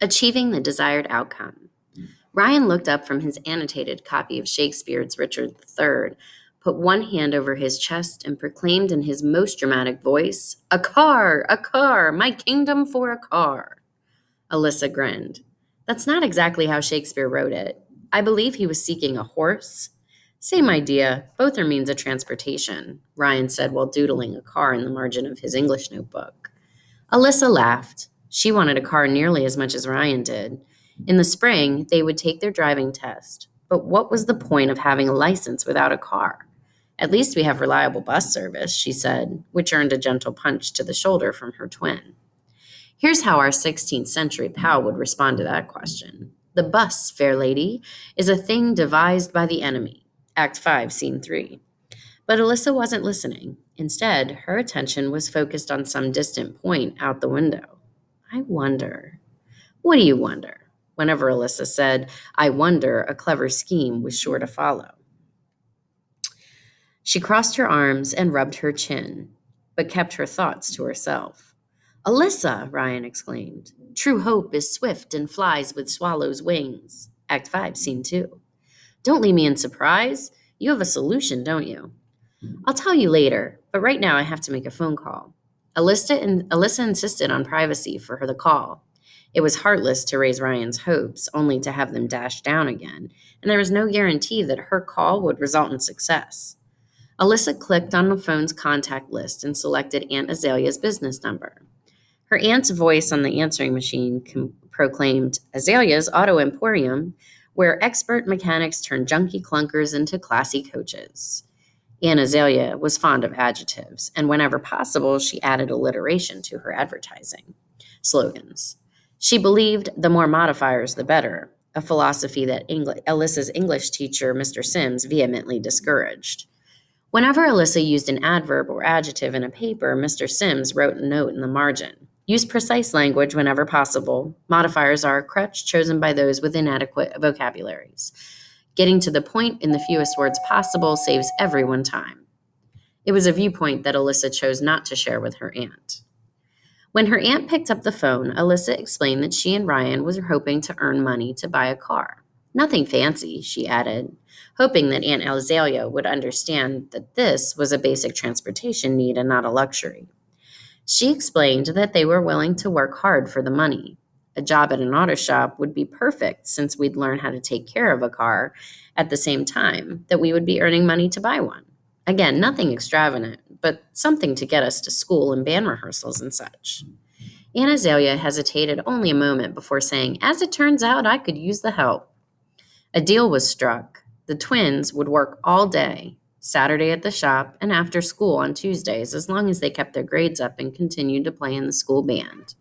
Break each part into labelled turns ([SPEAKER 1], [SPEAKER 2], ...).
[SPEAKER 1] Achieving the desired outcome. Ryan looked up from his annotated copy of Shakespeare's Richard III, put one hand over his chest, and proclaimed in his most dramatic voice, "A car! A car! My kingdom for a car!" Alyssa grinned. "That's not exactly how Shakespeare wrote it. I believe he was seeking a horse." "Same idea. Both are means of transportation," Ryan said while doodling a car in the margin of his English notebook. Alyssa laughed. She wanted a car nearly as much as Ryan did. In the spring, they would take their driving test. But what was the point of having a license without a car? "At least we have reliable bus service," she said, which earned a gentle punch to the shoulder from her twin. Here's how our 16th century pal would respond to that question. "The bus, fair lady, is a thing devised by the enemy." Act 5, Scene 3. But Alyssa wasn't listening. Instead, her attention was focused on some distant point out the window. "I wonder." "What do you wonder?" Whenever Alyssa said, "I wonder," a clever scheme was sure to follow. She crossed her arms and rubbed her chin, but kept her thoughts to herself. "Alyssa!" Ryan exclaimed. "True hope is swift and flies with swallows' wings." Act 5, Scene 2. "Don't leave me in surprise. You have a solution, don't you?" "I'll tell you later, but right now I have to make a phone call." Alyssa insisted on privacy for the call. It was heartless to raise Ryan's hopes, only to have them dashed down again, and there was no guarantee that her call would result in success. Alyssa clicked on the phone's contact list and selected Aunt Azalea's business number. Her aunt's voice on the answering machine proclaimed, "Azalea's Auto Emporium, where expert mechanics turn junky clunkers into classy coaches." Aunt Azalea was fond of adjectives, and whenever possible, she added alliteration to her advertising slogans. She believed the more modifiers, the better, a philosophy that Alyssa's English teacher, Mr. Sims, vehemently discouraged. Whenever Alyssa used an adverb or adjective in a paper, Mr. Sims wrote a note in the margin. Use precise language whenever possible. Modifiers are a crutch chosen by those with inadequate vocabularies. Getting to the point in the fewest words possible saves everyone time. It was a viewpoint that Alyssa chose not to share with her aunt. When her aunt picked up the phone, Alyssa explained that she and Ryan were hoping to earn money to buy a car. "Nothing fancy," she added, hoping that Aunt Azalea would understand that this was a basic transportation need and not a luxury. She explained that they were willing to work hard for the money. A job at an auto shop would be perfect since we'd learn how to take care of a car at the same time that we would be earning money to buy one. Again, nothing extravagant, but something to get us to school and band rehearsals and such. Aunt Azalea hesitated only a moment before saying, "As it turns out, I could use the help." A deal was struck. The twins would work all day, Saturday at the shop, and after school on Tuesdays, as long as they kept their grades up and continued to play in the school band.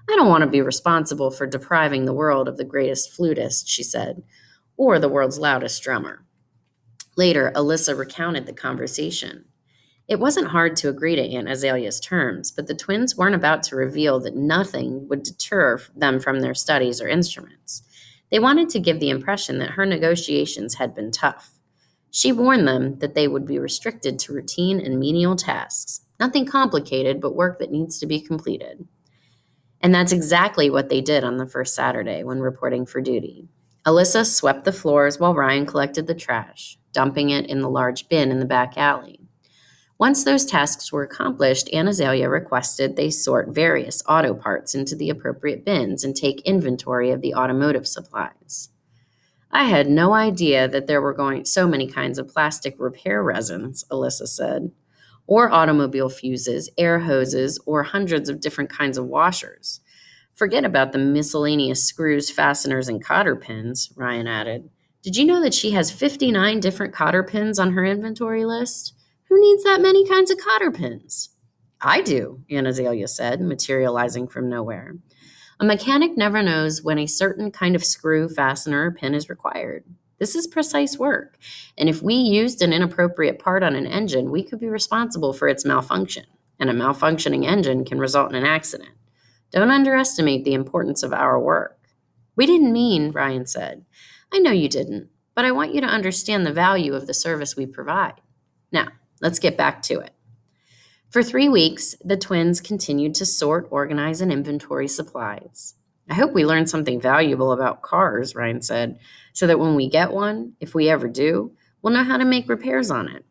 [SPEAKER 1] "I don't want to be responsible for depriving the world of the greatest flutist," she said, "or the world's loudest drummer." Later, Alyssa recounted the conversation. It wasn't hard to agree to Aunt Azalea's terms, but the twins weren't about to reveal that nothing would deter them from their studies or instruments. They wanted to give the impression that her negotiations had been tough. She warned them that they would be restricted to routine and menial tasks, nothing complicated, but work that needs to be completed. And that's exactly what they did on the first Saturday when reporting for duty. Alyssa swept the floors while Ryan collected the trash, dumping it in the large bin in the back alley. Once those tasks were accomplished, Aunt Azalea requested they sort various auto parts into the appropriate bins and take inventory of the automotive supplies. "I had no idea that there were so many kinds of plastic repair resins," Alyssa said, "or automobile fuses, air hoses, or hundreds of different kinds of washers. Forget about the miscellaneous screws, fasteners, and cotter pins," Ryan added. "Did you know that she has 59 different cotter pins on her inventory list? Who needs that many kinds of cotter pins?" "I do," Aunt Azalea said, materializing from nowhere. "A mechanic never knows when a certain kind of screw, fastener, or pin is required. This is precise work, and if we used an inappropriate part on an engine, we could be responsible for its malfunction, and a malfunctioning engine can result in an accident. Don't underestimate the importance of our work." "We didn't mean," Ryan said. "I know you didn't, but I want you to understand the value of the service we provide. Now, let's get back to it." For 3 weeks, the twins continued to sort, organize, and inventory supplies. I hope we learned something valuable about cars, Ryan said, so that when we get one, if we ever do, we'll know how to make repairs on it.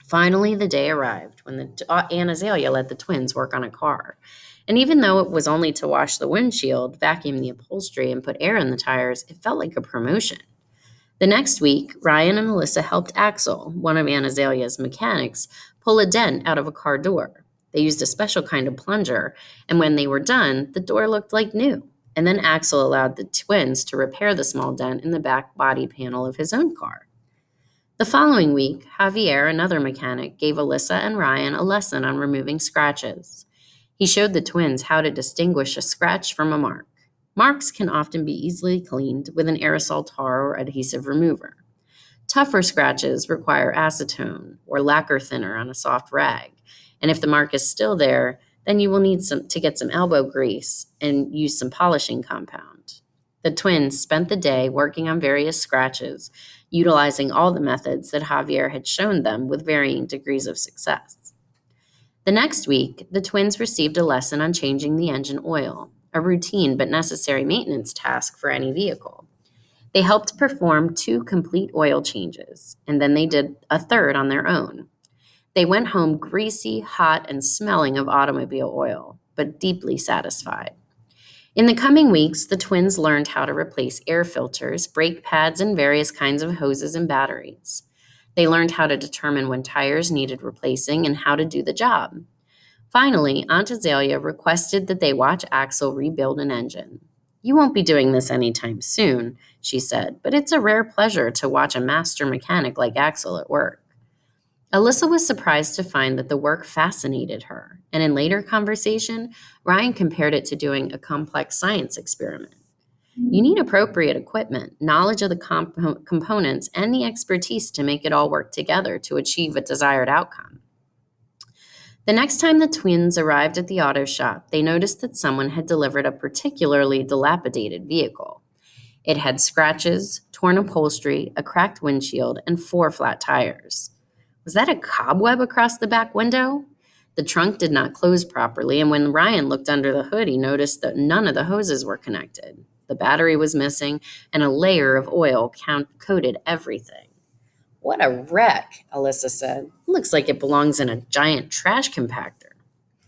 [SPEAKER 1] Finally, the day arrived when Aunt Azalea let the twins work on a car. And even though it was only to wash the windshield, vacuum the upholstery, and put air in the tires, it felt like a promotion. The next week, Ryan and Alyssa helped Axel, one of Aunt Azalea's mechanics, pull a dent out of a car door. They used a special kind of plunger, and when they were done, the door looked like new. And then Axel allowed the twins to repair the small dent in the back body panel of his own car. The following week, Javier, another mechanic, gave Alyssa and Ryan a lesson on removing scratches. He showed the twins how to distinguish a scratch from a mark. Marks can often be easily cleaned with an aerosol tar or adhesive remover. Tougher scratches require acetone or lacquer thinner on a soft rag. And if the mark is still there, then you will need to get some elbow grease and use some polishing compound. The twins spent the day working on various scratches, utilizing all the methods that Javier had shown them with varying degrees of success. The next week, the twins received a lesson on changing the engine oil, a routine but necessary maintenance task for any vehicle. They helped perform 2 complete oil changes, and then they did a third on their own. They went home greasy, hot, and smelling of automobile oil, but deeply satisfied. In the coming weeks, the twins learned how to replace air filters, brake pads, and various kinds of hoses and batteries. They learned how to determine when tires needed replacing and how to do the job. Finally, Aunt Azalea requested that they watch Axel rebuild an engine. You won't be doing this anytime soon, she said, but it's a rare pleasure to watch a master mechanic like Axel at work. Alyssa was surprised to find that the work fascinated her, and in later conversation, Ryan compared it to doing a complex science experiment. You need appropriate equipment, knowledge of the components, and the expertise to make it all work together to achieve a desired outcome. The next time the twins arrived at the auto shop, they noticed that someone had delivered a particularly dilapidated vehicle. It had scratches, torn upholstery, a cracked windshield, and 4 flat tires. Was that a cobweb across the back window? The trunk did not close properly, and when Ryan looked under the hood, he noticed that none of the hoses were connected. The battery was missing, and a layer of oil coated everything. What a wreck, Alyssa said. Looks like it belongs in a giant trash compactor.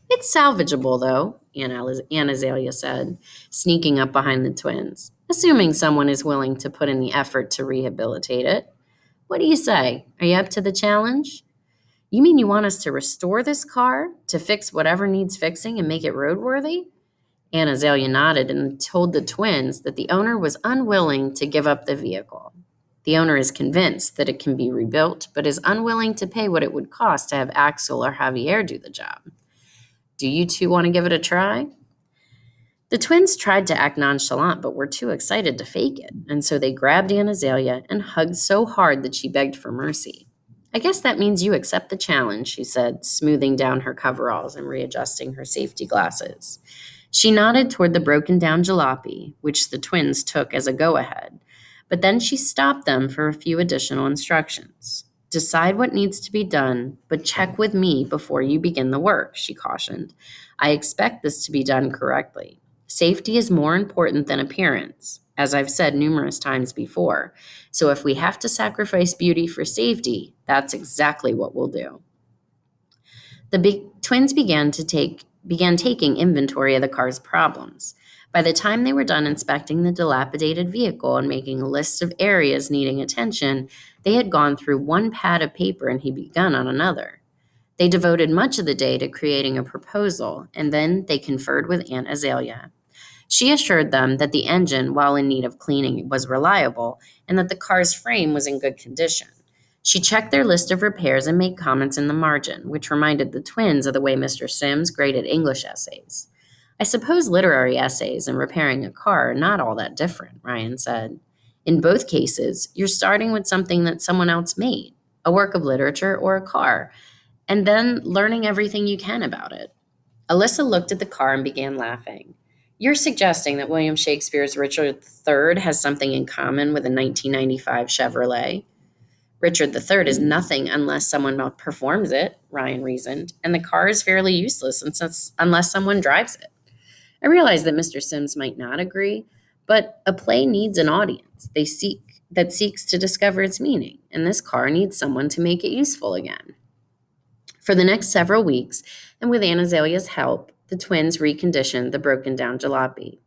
[SPEAKER 1] It's salvageable, though, Aunt Azalea said, sneaking up behind the twins, assuming someone is willing to put in the effort to rehabilitate it. What do you say? Are you up to the challenge? You mean you want us to restore this car, to fix whatever needs fixing and make it roadworthy? Aunt Azalea nodded and told the twins that the owner was unwilling to give up the vehicle. The owner is convinced that it can be rebuilt, but is unwilling to pay what it would cost to have Axel or Javier do the job. Do you two want to give it a try? The twins tried to act nonchalant, but were too excited to fake it, and so they grabbed Aunt Azalea and hugged so hard that she begged for mercy. I guess that means you accept the challenge, she said, smoothing down her coveralls and readjusting her safety glasses. She nodded toward the broken down jalopy, which the twins took as a go-ahead, but then she stopped them for a few additional instructions. Decide what needs to be done, but check with me before you begin the work, she cautioned. I expect this to be done correctly. Safety is more important than appearance, as I've said numerous times before. So if we have to sacrifice beauty for safety, that's exactly what we'll do. The twins began taking inventory of the car's problems. By the time they were done inspecting the dilapidated vehicle and making a list of areas needing attention, they had gone through 1 pad of paper and had begun on another. They devoted much of the day to creating a proposal, and then they conferred with Aunt Azalea. She assured them that the engine, while in need of cleaning, was reliable and that the car's frame was in good condition. She checked their list of repairs and made comments in the margin, which reminded the twins of the way Mr. Sims graded English essays. I suppose literary essays and repairing a car are not all that different, Ryan said. In both cases, you're starting with something that someone else made, a work of literature or a car, and then learning everything you can about it. Alyssa looked at the car and began laughing. You're suggesting that William Shakespeare's Richard III has something in common with a 1995 Chevrolet? Richard III is nothing unless someone performs it, Ryan reasoned, and the car is fairly useless unless someone drives it. I realize that Mr. Sims might not agree, but a play needs an audience that seeks to discover its meaning, and this car needs someone to make it useful again. For the next several weeks, and with Aunt Azalea's help, the twins reconditioned the broken down jalopy.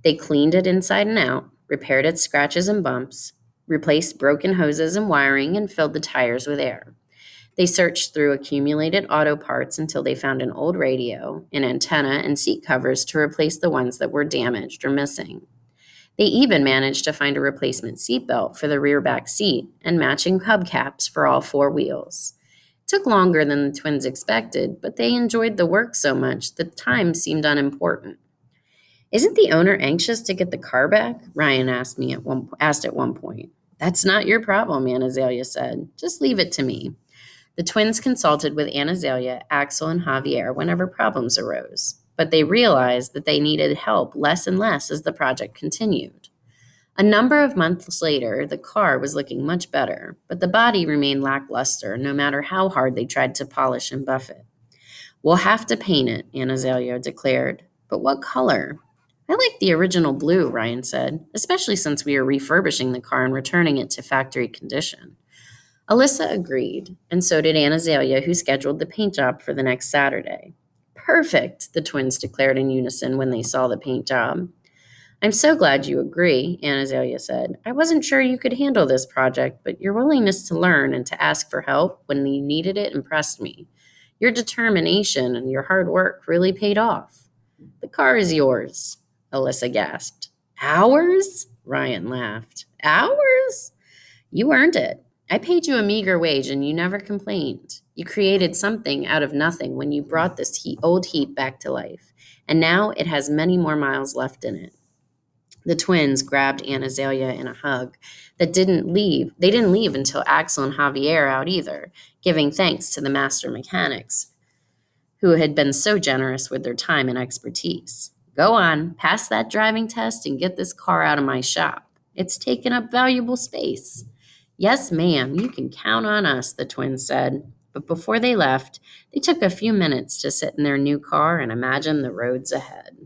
[SPEAKER 1] They cleaned it inside and out, repaired its scratches and bumps, replaced broken hoses and wiring, and filled the tires with air. They searched through accumulated auto parts until they found an old radio, an antenna, and seat covers to replace the ones that were damaged or missing. They even managed to find a replacement seatbelt for the rear back seat and matching hubcaps for all four wheels. It took longer than the twins expected, but they enjoyed the work so much that time seemed unimportant. "Isn't the owner anxious to get the car back?" Ryan asked at one point. "That's not your problem," Aunt Azalea said. "Just leave it to me." The twins consulted with Aunt Azalea, Axel, and Javier whenever problems arose, but they realized that they needed help less and less as the project continued. A number of months later, the car was looking much better, but the body remained lackluster no matter how hard they tried to polish and buff it. "We'll have to paint it," Aunt Azalea declared. "But what color?" "I like the original blue," Ryan said, "especially since we are refurbishing the car and returning it to factory condition." Alyssa agreed, and so did Aunt Azalea, who scheduled the paint job for the next Saturday. "Perfect," the twins declared in unison when they saw the paint job. "I'm so glad you agree," Aunt Azalea said. "I wasn't sure you could handle this project, but your willingness to learn and to ask for help when you needed it impressed me. Your determination and your hard work really paid off." "The car is yours," Alyssa gasped. "Ours?" Ryan laughed. "Ours? You earned it. I paid you a meager wage and you never complained. You created something out of nothing when you brought this old heap back to life, and now it has many more miles left in it." The twins grabbed Aunt Azalea in a hug that didn't leave. They didn't leave until Axel and Javier out either, giving thanks to the master mechanics who had been so generous with their time and expertise. "Go on, pass that driving test and get this car out of my shop. It's taken up valuable space." "Yes, ma'am, you can count on us," the twins said. But before they left, they took a few minutes to sit in their new car and imagine the roads ahead.